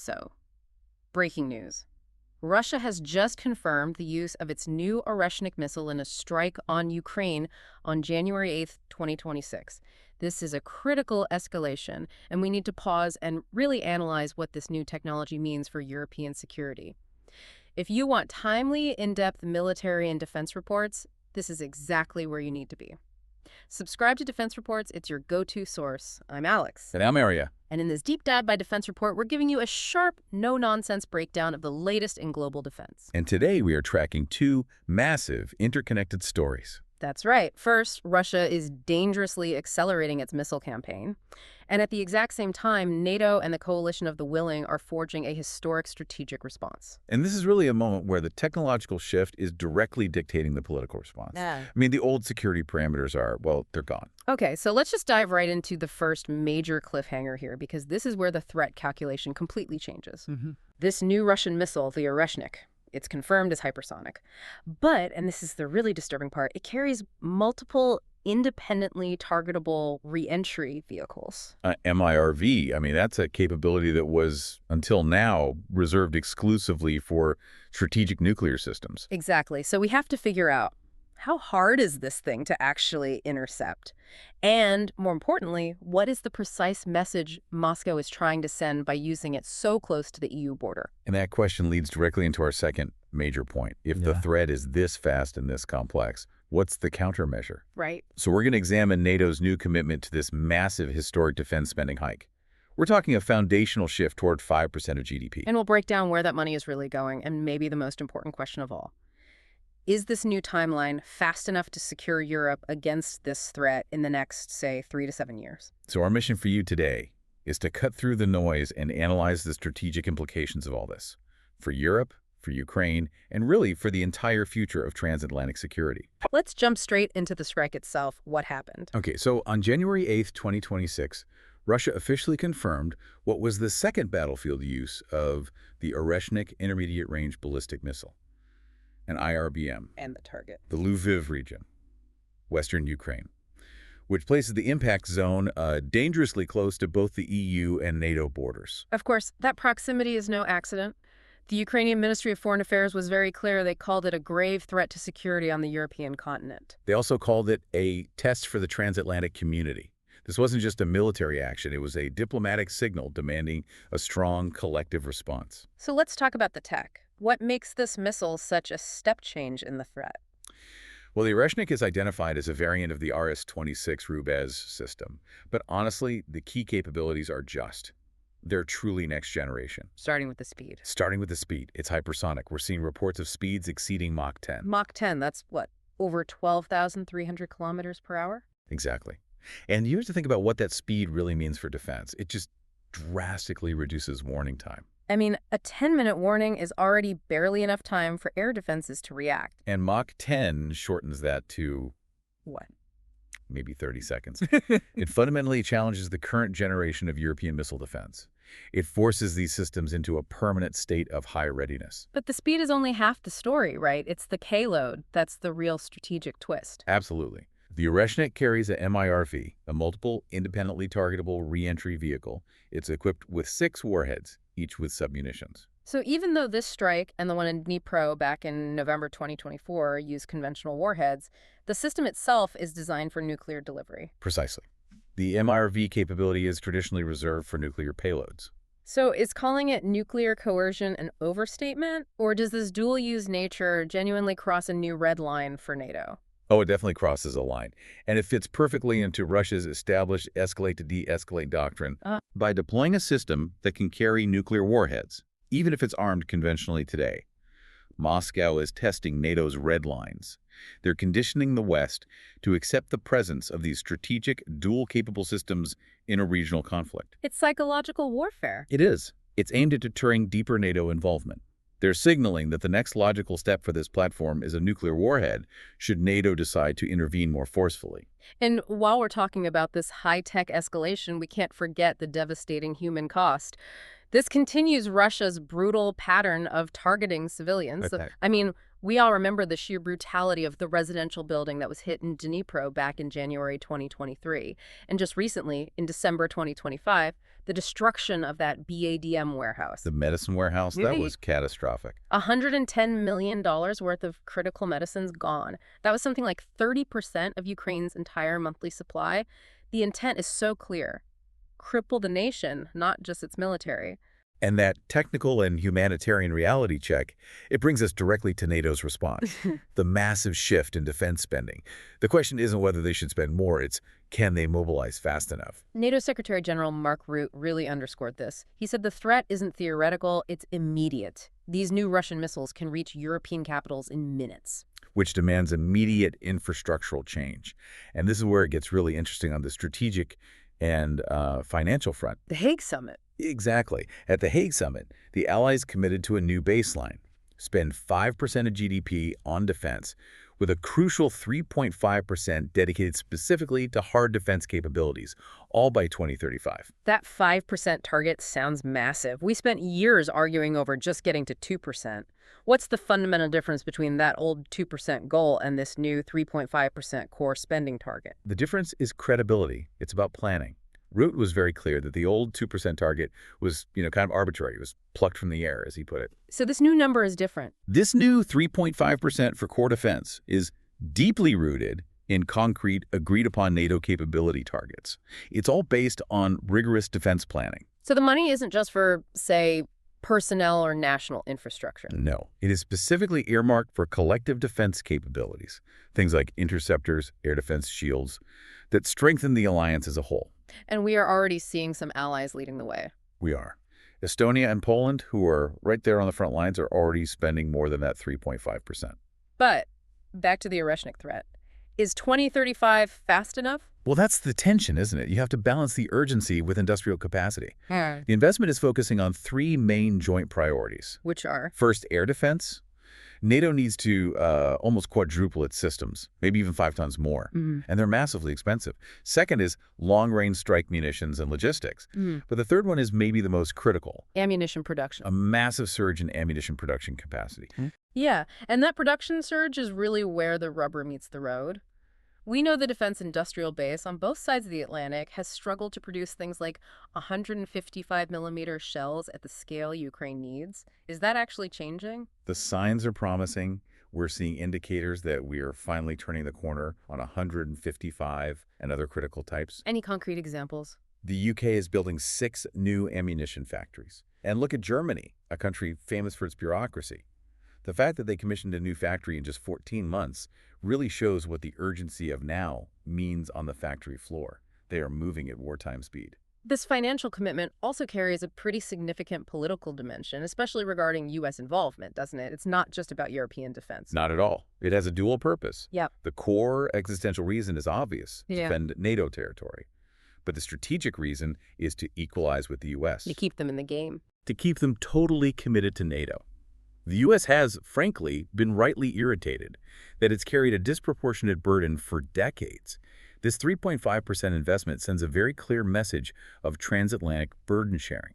So, breaking news. Russia has just confirmed the use of its new Oreshnik missile in a strike on Ukraine on January 8th, 2026. This is a critical escalation, and we need to pause and really analyze what this new technology means for European security. If you want timely, in-depth military and defense reports, this is exactly where you need to be. Subscribe to Defense Reports. It's your go-to source. I'm Alex. And I'm Arya. And in this deep dive by Defense Report, we're giving you a sharp, no-nonsense breakdown of the latest in global defense. And today we are tracking two massive interconnected stories. That's right. First, Russia is dangerously accelerating its missile campaign. And at the exact same time, NATO and the coalition of the willing are forging a historic strategic response. And this is really a moment where the technological shift is directly dictating the political response. Yeah. I mean, the old security parameters are, well, they're gone. Okay, so let's just dive right into the first major cliffhanger here, because this is where the threat calculation completely changes. This new Russian missile, the Oreshnik, it's confirmed as hypersonic. But, and this is the really disturbing part, it carries multiple independently targetable re-entry vehicles. MIRV, I mean, that's a capability that was, until now, reserved exclusively for strategic nuclear systems. Exactly. So we have to figure out, how hard is this thing to actually intercept? And, more importantly, what is the precise message Moscow is trying to send by using it so close to the EU border? And that question leads directly into our second major point. If the threat is this fast and this complex, what's the countermeasure? Right. So we're going to examine NATO's new commitment to this massive historic defense spending hike. We're talking a foundational shift toward 5% of GDP. And we'll break down where that money is really going, and maybe the most important question of all. Is this new timeline fast enough to secure Europe against this threat in the next, say, 3 to 7 years? So our mission for you today is to cut through the noise and analyze the strategic implications of all this for Europe, for Ukraine, and really for the entire future of transatlantic security. Let's jump straight into the strike itself. What happened? Okay, so on January 8th, 2026, Russia officially confirmed what was the second battlefield use of the Oreshnik intermediate-range ballistic missile, an IRBM, And the target. the Lviv region, western Ukraine, which places the impact zone dangerously close to both the EU and NATO borders. Of course, that proximity is no accident. The Ukrainian Ministry of Foreign Affairs was very clear. They called it a grave threat to security on the European continent. They also called it a test for the transatlantic community. This wasn't just a military action, it was a diplomatic signal demanding a strong collective response. So let's talk about the tech. What makes this missile such a step change in the threat? Well, the Oreshnik is identified as a variant of the RS-26 Rubez system, but honestly, the key capabilities are just. They're truly next generation. Starting with the speed. Starting with the speed, it's hypersonic. We're seeing reports of speeds exceeding Mach 10. Mach 10, that's what, over 12,300 kilometers per hour? Exactly. And you have to think about what that speed really means for defense. It just drastically reduces warning time. I mean, a 10-minute warning is already barely enough time for air defenses to react. And Mach 10 shortens that to What? maybe 30 seconds. It fundamentally challenges the current generation of European missile defense. It forces these systems into a permanent state of high readiness. But the speed is only half the story, right? It's the payload that's the real strategic twist. Absolutely. The Oreshnik carries a MIRV, a multiple independently targetable re-entry vehicle. It's equipped with 6 warheads, each with submunitions. So even though this strike and the one in Dnipro back in November 2024 used conventional warheads, the system itself is designed for nuclear delivery. Precisely. The MIRV capability is traditionally reserved for nuclear payloads. So is calling it nuclear coercion an overstatement, or does this dual-use nature genuinely cross a new red line for NATO? Oh, it definitely crosses a line. And it fits perfectly into Russia's established escalate to de-escalate doctrine by deploying a system that can carry nuclear warheads, even if it's armed conventionally today. Moscow is testing NATO's red lines. They're conditioning the West to accept the presence of these strategic, dual-capable systems in a regional conflict. It's psychological warfare. It is. It's aimed at deterring deeper NATO involvement. They're signaling that the next logical step for this platform is a nuclear warhead, should NATO decide to intervene more forcefully. And while we're talking about this high-tech escalation, we can't forget the devastating human cost. This continues Russia's brutal pattern of targeting civilians. Okay. I mean, we all remember the sheer brutality of the residential building that was hit in Dnipro back in January 2023. And just recently, in December 2025, the destruction of that BADM warehouse. The medicine warehouse, that was catastrophic. $110 million worth of critical medicines gone. That was something like 30% of Ukraine's entire monthly supply. The intent is so clear. Cripple the nation, not just its military. And that technical and humanitarian reality check, it brings us directly to NATO's response, the massive shift in defense spending. The question isn't whether they should spend more, it's can they mobilize fast enough? NATO Secretary General Mark Rutte really underscored this. He said the threat isn't theoretical, it's immediate. These new Russian missiles can reach European capitals in minutes. Which demands immediate infrastructural change. And this is where it gets really interesting on the strategic and financial front. The Hague Summit. Exactly. At the Hague Summit, the Allies committed to a new baseline, spend 5% of GDP on defense, with a crucial 3.5% dedicated specifically to hard defense capabilities, all by 2035. That 5% target sounds massive. We spent years arguing over just getting to 2%. What's the fundamental difference between that old 2% goal and this new 3.5% core spending target? The difference is credibility. It's about planning. Rutte was very clear that the old 2% target was, kind of arbitrary. It was plucked from the air, as he put it. So this new number is different. This new 3.5% for core defense is deeply rooted in concrete, agreed-upon NATO capability targets. It's all based on rigorous defense planning. So the money isn't just for, say, personnel or national infrastructure. No, it is specifically earmarked for collective defense capabilities, things like interceptors, air defense shields, that strengthen the alliance as a whole. And we are already seeing some allies leading the way. We are. Estonia and Poland, who are right there on the front lines, are already spending more than that 3.5%. But back to the Oreshnik threat. Is 2035 fast enough? Well, that's the tension, isn't it? You have to balance the urgency with industrial capacity. The The investment is focusing on three main joint priorities. Which are? First, air defense. NATO needs to almost quadruple its systems, maybe even 5 tons more, and they're massively expensive. Second is long-range strike munitions and logistics. But the third one is maybe the most critical. Ammunition production. A massive surge in ammunition production capacity. Yeah, and that production surge is really where the rubber meets the road. We know the defense industrial base on both sides of the Atlantic has struggled to produce things like 155mm shells at the scale Ukraine needs. Is that actually changing? The signs are promising. We're seeing indicators that we are finally turning the corner on 155 and other critical types. Any concrete examples? The UK is building 6 new ammunition factories. And look at Germany, a country famous for its bureaucracy. The fact that they commissioned a new factory in just 14 months really shows what the urgency of now means on the factory floor. They are moving at wartime speed. This financial commitment also carries a pretty significant political dimension, especially regarding U.S. involvement, doesn't it? It's not just about European defense. Not at all. It has a dual purpose. Yep. The core existential reason is obvious, Yeah. defend NATO territory. But the strategic reason is to equalize with the U.S. To keep them in the game. To keep them totally committed to NATO. The U.S. has, frankly, been rightly irritated that it's carried a disproportionate burden for decades. This 3.5% investment sends a very clear message of transatlantic burden sharing.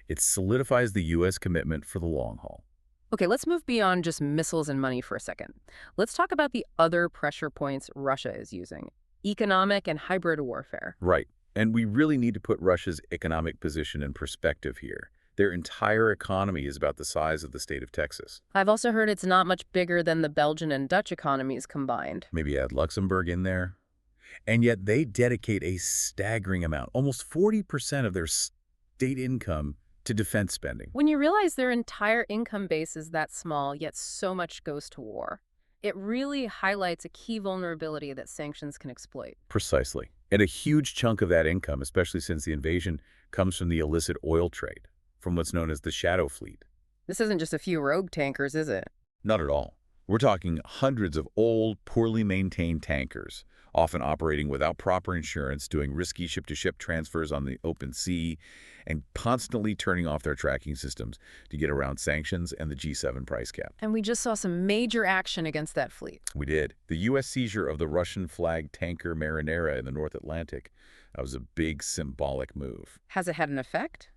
It solidifies the U.S. commitment for the long haul. Okay, let's move beyond just missiles and money for a second. Let's talk about the other pressure points Russia is using. Economic and hybrid warfare. Right. And we really need to put Russia's economic position in perspective here. Their entire economy is about the size of the state of Texas. I've also heard it's not much bigger than the Belgian and Dutch economies combined. Maybe add Luxembourg in there. And yet they dedicate a staggering amount, almost 40% of their state income, to defense spending. When you realize their entire income base is that small, yet so much goes to war, it really highlights a key vulnerability that sanctions can exploit. Precisely. And a huge chunk of that income, especially since the invasion, comes from the illicit oil trade, from what's known as the shadow fleet. This isn't just a few rogue tankers, is it? Not at all. We're talking hundreds of old, poorly maintained tankers, often operating without proper insurance, doing risky ship-to-ship transfers on the open sea, and constantly turning off their tracking systems to get around sanctions and the G7 price cap. And we just saw some major action against that fleet. We did. The U.S. seizure of the Russian-flagged tanker Marinera in the North Atlantic, that was a big symbolic move. Has it had an effect?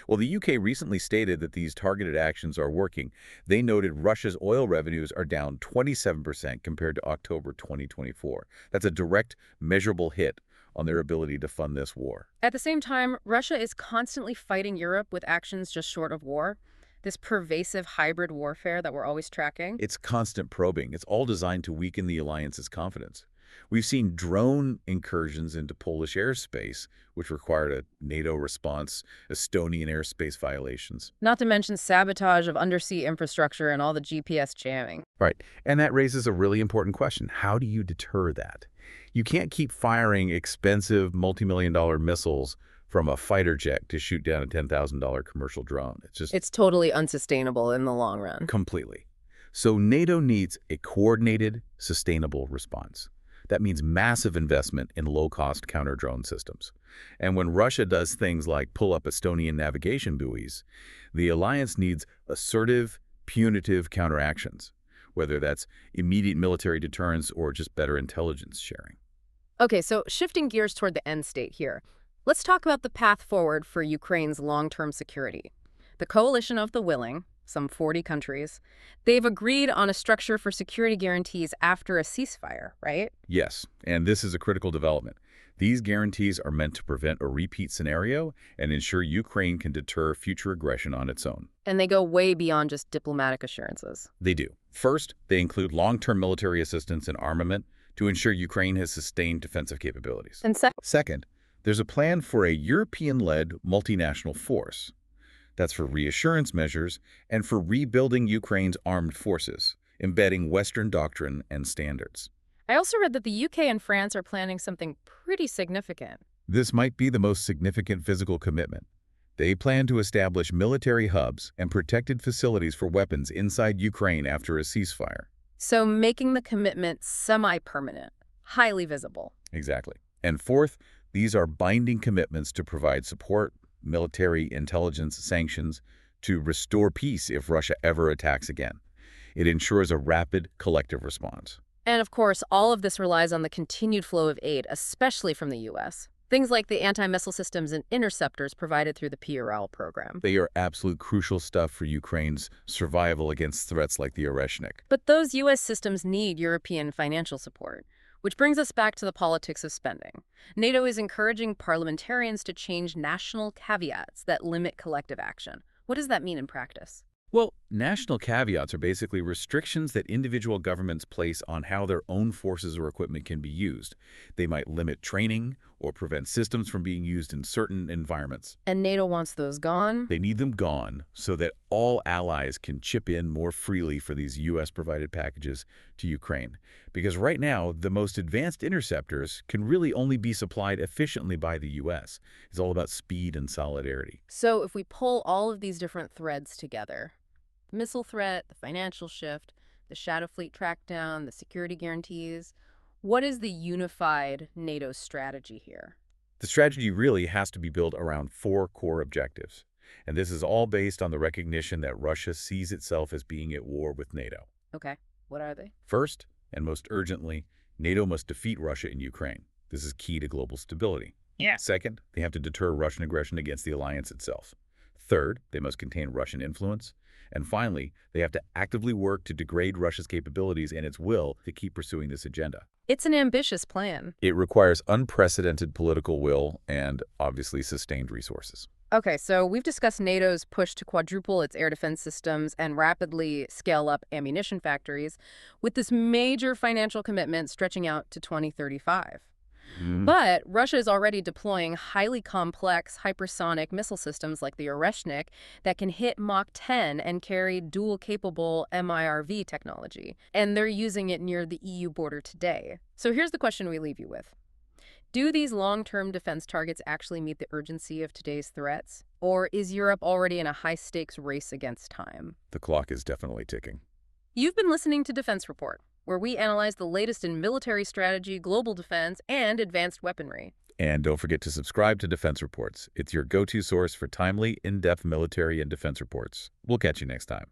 Well, the UK recently stated that these targeted actions are working. They noted Russia's oil revenues are down 27% compared to October 2024. That's a direct, measurable hit on their ability to fund this war. At the same time, Russia is constantly fighting Europe with actions just short of war. This pervasive hybrid warfare that we're always tracking. It's constant probing. It's all designed to weaken the alliance's confidence. We've seen drone incursions into Polish airspace, which required a NATO response, Estonian airspace violations. Not to mention sabotage of undersea infrastructure and all the GPS jamming. Right. And that raises a really important question. How do you deter that? You can't keep firing expensive multi-million-dollar missiles from a fighter jet to shoot down a $10,000 commercial drone. It's totally unsustainable in the long run. Completely. So NATO needs a coordinated, sustainable response. That means massive investment in low-cost counter-drone systems. And when Russia does things like pull up Estonian navigation buoys, the alliance needs assertive, punitive counteractions, whether that's immediate military deterrence or just better intelligence sharing. Okay, so shifting gears toward the end state here. Let's talk about the path forward for Ukraine's long-term security. The coalition of the willing, some 40 countries, they've agreed on a structure for security guarantees after a ceasefire, right? Yes, and this is a critical development. These guarantees are meant to prevent a repeat scenario and ensure Ukraine can deter future aggression on its own. And they go way beyond just diplomatic assurances. They do. First, they include long-term military assistance and armament to ensure Ukraine has sustained defensive capabilities. And Second, there's a plan for a European-led multinational force. That's for reassurance measures and for rebuilding Ukraine's armed forces, embedding Western doctrine and standards. I also read that the UK and France are planning something pretty significant. This might be the most significant physical commitment. They plan to establish military hubs and protected facilities for weapons inside Ukraine after a ceasefire. So making the commitment semi-permanent, highly visible. Exactly. And fourth, these are binding commitments to provide support, military intelligence sanctions, to restore peace if Russia ever attacks again. It ensures a rapid collective response. And of course, all of this relies on the continued flow of aid, especially from the U.S. Things like the anti-missile systems and interceptors provided through the PRL program. They are absolute crucial stuff for Ukraine's survival against threats like the Oreshnik. But those U.S. systems need European financial support, which brings us back to the politics of spending. NATO is encouraging parliamentarians to change national caveats that limit collective action. What does that mean in practice? Well, national caveats are basically restrictions that individual governments place on how their own forces or equipment can be used. They might limit training or prevent systems from being used in certain environments. And NATO wants those gone? They need them gone so that all allies can chip in more freely for these U.S.-provided packages to Ukraine. Because right now, the most advanced interceptors can really only be supplied efficiently by the U.S. It's all about speed and solidarity. So if we pull all of these different threads together, the missile threat, the financial shift, the shadow fleet trackdown, the security guarantees, what is the unified NATO strategy here? The strategy really has to be built around 4 core objectives. And this is all based on the recognition that Russia sees itself as being at war with NATO. Okay, what are they? First, and most urgently, NATO must defeat Russia in Ukraine. This is key to global stability. Yeah. Second, they have to deter Russian aggression against the alliance itself. Third, they must contain Russian influence. And finally, they have to actively work to degrade Russia's capabilities and its will to keep pursuing this agenda. It's an ambitious plan. It requires unprecedented political will and, obviously, sustained resources. Okay, so we've discussed NATO's push to quadruple its air defense systems and rapidly scale up ammunition factories, with this major financial commitment stretching out to 2035. But Russia is already deploying highly complex hypersonic missile systems like the Oreshnik that can hit Mach 10 and carry dual-capable MIRV technology. And they're using it near the EU border today. So here's the question we leave you with. Do these long-term defense targets actually meet the urgency of today's threats? Or is Europe already in a high-stakes race against time? The clock is definitely ticking. You've been listening to Defense Report, where we analyze the latest in military strategy, global defense, and advanced weaponry. And don't forget to subscribe to Defense Reports. It's your go-to source for timely, in-depth military and defense reports. We'll catch you next time.